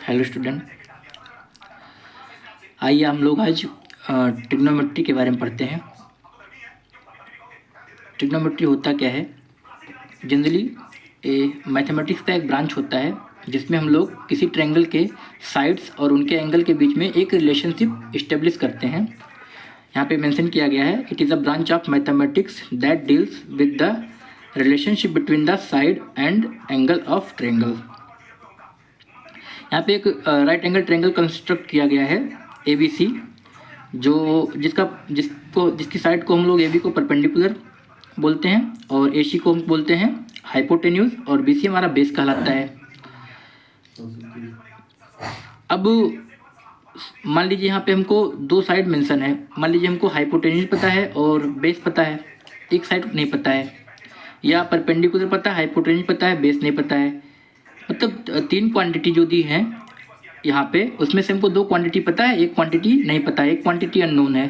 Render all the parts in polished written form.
Hello student, आइए हम लोग आज ट्रिग्नोमेट्री के बारे में पढ़ते हैं। ट्रिग्नोमेट्री होता क्या है? जनरली मैथमेटिक्स का एक ब्रांच होता है जिसमें हम लोग किसी ट्रायंगल के साइड्स और उनके एंगल के बीच में एक रिलेशनशिप इस्टेब्लिश करते हैं। यहाँ पे मेंशन किया गया है, it is a branch of mathematics that deals with the relationship between the side and angle of triangle. यहाँ पे एक राइट एंगल ट्रायंगल कंस्ट्रक्ट किया गया है ABC, जो जिसकी साइड को हम लोग AB को परपेंडिकुलर बोलते हैं और AC को हम बोलते हैं हाइपोटेन्यूज और BC हमारा बेस कहलाता है। अब मान लीजिए यहाँ पे हमको दो साइड मेंशन है। मान लीजिए हमको हाइपोटेन्यूज पता है और बेस पता है, एक साइड नहीं पता है, या परपेंडिकुलर पता है, हाइपोटेन्यूज पता है, बेस नहीं पता है। मतलब तीन क्वांटिटी जो दी हैं यहाँ पे, उसमें से हमको दो क्वांटिटी पता है, एक क्वांटिटी नहीं पता है, एक क्वांटिटी अननोन है।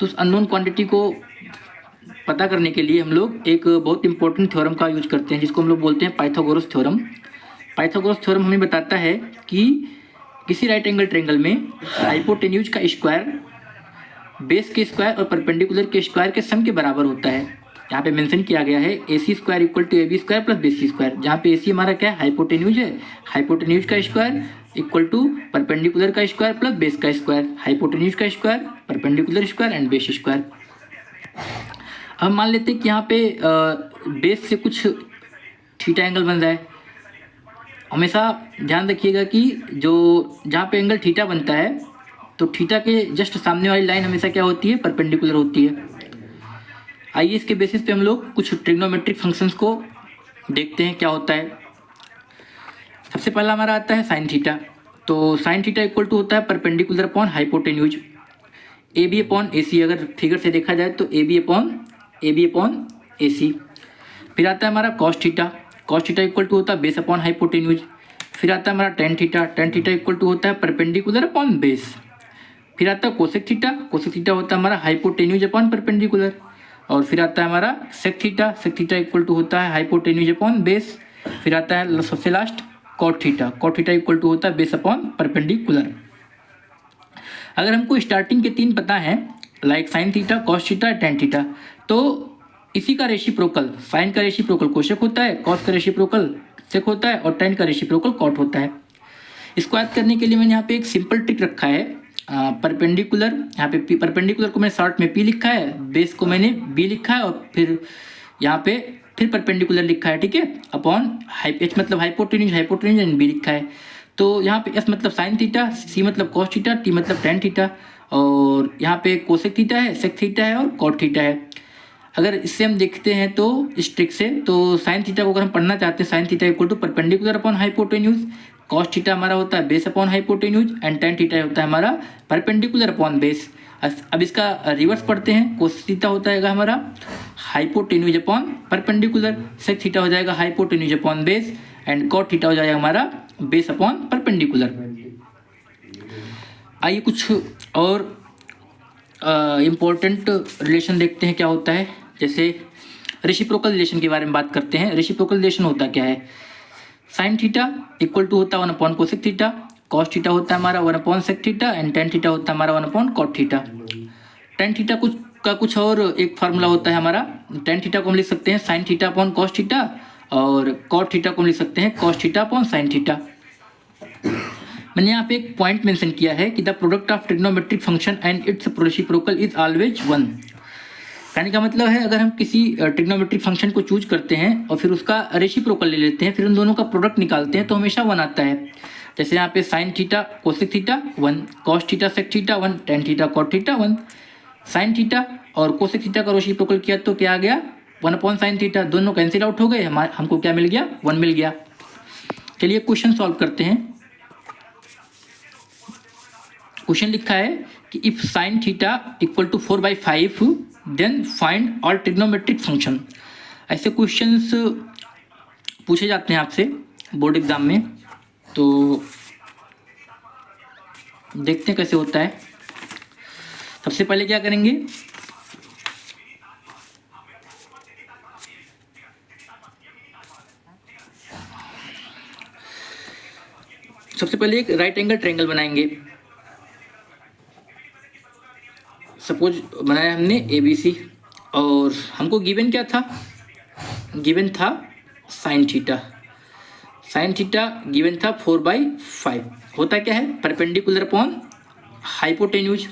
तो उस अननोन क्वांटिटी को पता करने के लिए हम लोग एक बहुत इंपॉर्टेंट थ्योरम का यूज करते हैं जिसको हम लोग बोलते हैं पाइथागोरस थ्योरम। पाइथागोरस थ्योरम हमें बताता है कि किसी राइट एंगल ट्रायंगल में हाइपोटेन्यूज का स्क्वायर बेस के स्क्वायर और परपेंडिकुलर के स्क्वायर के सम के बराबर होता है। यहाँ पे मेंशन किया गया है AC square equal to AB square plus BC square, जहाँ पे AC हमारा क्या है, हाइपोटेन्यूज है। हाइपोटेन्यूज का स्क्वायर इक्वल टू परपेंडिकुलर का स्क्वायर प्लस बेस का स्क्वायर, हाइपोटेन्यूज का square, perpendicular square and base square. अब मान लेते हैं कि यहाँ पे बेस से कुछ थीटा एंगल बन रहा है। हमेशा ध्यान रखिएगा कि जो जहाँ पे एंगल थीटा बनता है तो थीटा के जस्ट सामने वाली लाइन हमेशा क्या होती है, परपेंडिकुलर होती है। आइए इसके बेसिस पे हम लोग कुछ ट्रिग्नोमेट्रिक फंक्शंस को देखते हैं क्या होता है। सबसे पहला हमारा आता है साइन थीटा। तो साइन थीटा इक्वल टू होता है perpendicular upon hypotenuse AB upon AC। अगर फिगर से देखा जाए तो AB अपॉन AC। फिर आता है हमारा cos theta. Cos theta equal to होता है बेस अपॉन हाइपोटेन्यूज। फिर आता है हमारा tan theta. Tan theta equal to होता है परपेंडिकुलर अपॉन बेस। फिर आता है कोसेक थीटा। कोसेक थीटा होता है हमारा हाइपोटेन्यूज अपॉन परपेंडिकुलर। और फिर आता है हमारा sec theta. Sec theta equal to होता है हाइपोटेन्यूज अपॉन बेस। फिर आता है सबसे last cot theta. Cot theta equal to होता है बेस अपॉन परपेंडिकुलर। अगर हमको स्टार्टिंग के तीन पता है, like sine theta, cos theta, tan theta, तो इसी का रेसिप्रोकल, साइन का रेसिप्रोकल कोसेक होता है, कॉस का रेसिप्रोकल सेक होता है और टेन का रेसिप्रोकल कॉट होता है। इसको याद करने के लिए मैंने यहाँ पे एक सिंपल ट्रिक रखा है। परपेंडिकुलर, यहाँ पे परपेंडिकुलर को मैंने शॉर्ट में P लिखा है, बेस को मैंने B लिखा है और फिर यहाँ पे फिर परपेंडिकुलर लिखा है, ठीक है, अपॉन H मतलब हाइपोटेन्यूज एंड B लिखा है। तो यहाँ पे S मतलब साइन थीटा, C मतलब कॉस थीटा, T मतलब टेन थीटा, और यहाँ पे कोसेक थीटा है, सेक थीटा है और कॉट थीटा है। अगर इससे हम देखते हैं तो इस ट्रिक से, तो साइन थीटा को अगर हम पढ़ना चाहते हैं, sine theta equal to perpendicular upon hypotenuse, cos theta हमारा होता है base upon hypotenuse and tan theta होता है हमारा परपेंडिकुलर अपॉन बेस। अब इसका रिवर्स पढ़ते हैं, कोस थीटा होता है हमारा hypotenuse upon perpendicular, sec theta हो जाएगा hypotenuse upon base and cot theta हो जाएगा हमारा बेस अपॉन परपेंडिकुलर। आइए कुछ और इम्पोर्टेंट रिलेशन देखते हैं क्या होता है। जैसे रेसिप्रोकल रिलेशन के बारे में बात करते हैं। रेसिप्रोकल रिलेशन होता क्या है, साइन थीटा इक्वल टू होता है one upon cosec theta, cos theta होता है हमारा one upon sec theta and tan theta होता है हमारा one upon cot theta. Tan theta कुछ और एक फार्मूला होता है हमारा। टेन थीटा को हम लिख सकते हैं sine theta upon cos theta और कॉट थीटा को हम लिख सकते हैं cos theta upon sine theta. मैंने यहाँ पे एक पॉइंट मेंशन किया है कि the product of trigonometric function and it's reciprocal is always one. कहने का मतलब है, अगर हम किसी ट्रिग्नोमेट्रिक फंक्शन को चूज करते हैं और फिर उसका रेसिप्रोकल ले लेते हैं, फिर उन दोनों का प्रोडक्ट निकालते हैं तो हमेशा वन आता है। जैसे यहाँ पे sine theta cosec theta one, cos theta sec theta one, tan theta cot theta one. Sine theta और कोसेक थीटा का रेसिप्रोकल किया तो क्या आ गया, वन अपॉन साइन थीटा, दोनों कैंसिल आउट हो गए, हमको क्या मिल गया, वन मिल गया। चलिए क्वेश्चन सॉल्व करते हैं। क्वेश्चन लिखा है कि if sine theta equal to 4/5 then find all trigonometric function. ऐसे क्वेश्चंस पूछे जाते हैं आपसे बोर्ड एग्जाम में, तो देखते हैं कैसे होता है। सबसे पहले क्या करेंगे, सबसे पहले एक राइट एंगल ट्रायंगल बनाएंगे। सपोज बनाया हमने ABC और हमको गिवन क्या था, गिवन था sine theta. Sine theta given था 4/5। होता क्या है, परपेंडिकुलर अपॉन हाइपोटेन्यूज।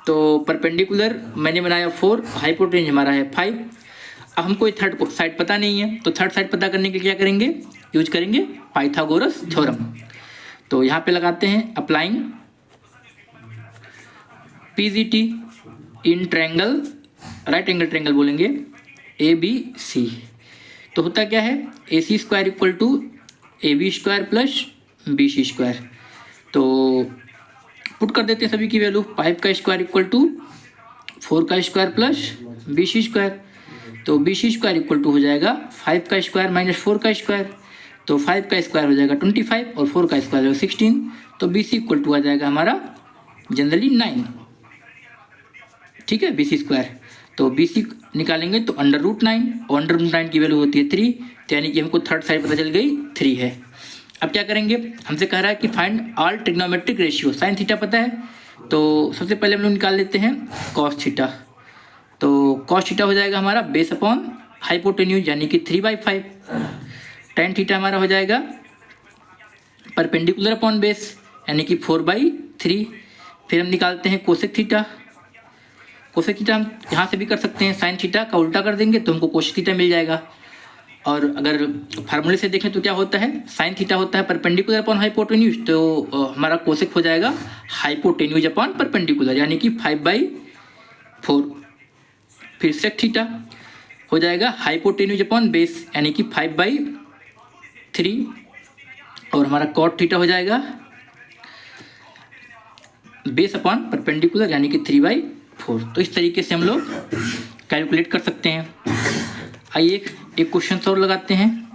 तो परपेंडिकुलर मैंने बनाया 4, हाइपोटेन्यूज हमारा है 5। अब हमको थर्ड साइड पता नहीं है, तो थर्ड साइड पता करने के लिए क्या करेंगे, यूज करेंगे पाइथागोरस थ्योरम। तो यहाँ पे लगाते हैं applying PGT in triangle, right angle triangle बोलेंगे ABC। तो होता क्या है, AC square equal to AB square plus BC square. तो पुट कर देते हैं सभी की वैल्यू। 5 का स्क्वायर इक्वल टू 4 का स्क्वायर प्लस BC स्क्वायर। तो BC स्क्वायर इक्वल टू हो जाएगा 5 का स्क्वायर माइनस 4 का स्क्वायर। तो 5 का स्क्वायर हो जाएगा 25 और 4 का स्क्वायर हो जाएगा 16। तो BC इक्वल टू आ जाएगा हमारा जनरली 9। ठीक है, BC स्क्वायर। तो BC निकालेंगे तो √9 और √9 की वैल्यू होती है 3, तो यानी कि हमको थर्ड साइड पता चल गई 3 है। अब क्या करेंगे, हमसे कह रहा है कि find all trigonometric ratio. Sine theta पता है, तो सबसे पहले हम लोग निकाल लेते हैं कॉस थीटा। तो कॉस थीटा हो जाएगा हमारा बेस अपॉन हाइपोटेन्यूज यानी कि 3/5। टेन थीटा हमारा हो जाएगा परपेंडिकुलर अपॉन बेस यानी कि 4/3। फिर हम निकालते हैं कोसेक थीटा। कोसेक थीटा हम यहाँ से भी कर सकते हैं, साइन थीटा का उल्टा कर देंगे तो हमको कोसेक थीटा मिल जाएगा। और अगर फार्मूले से देखें तो क्या होता है, साइन थीटा होता है परपेंडिकुलर अपॉन हाइपोटेन्यूज, तो हमारा कोसेक हो जाएगा हाइपोटेन्यूज अपॉन परपेंडिकुलर यानी कि 5/4। फिर सेक थीटा हो जाएगा हाइपोटेन्यूज अपॉन बेस यानी कि 5/3। और हमारा कॉट थीटा हो जाएगा बेस अपॉन परपेंडिकुलर यानी कि 3/4। तो इस तरीके से हम लोग कैलकुलेट कर सकते हैं। आइए एक क्वेश्चन और लगाते हैं।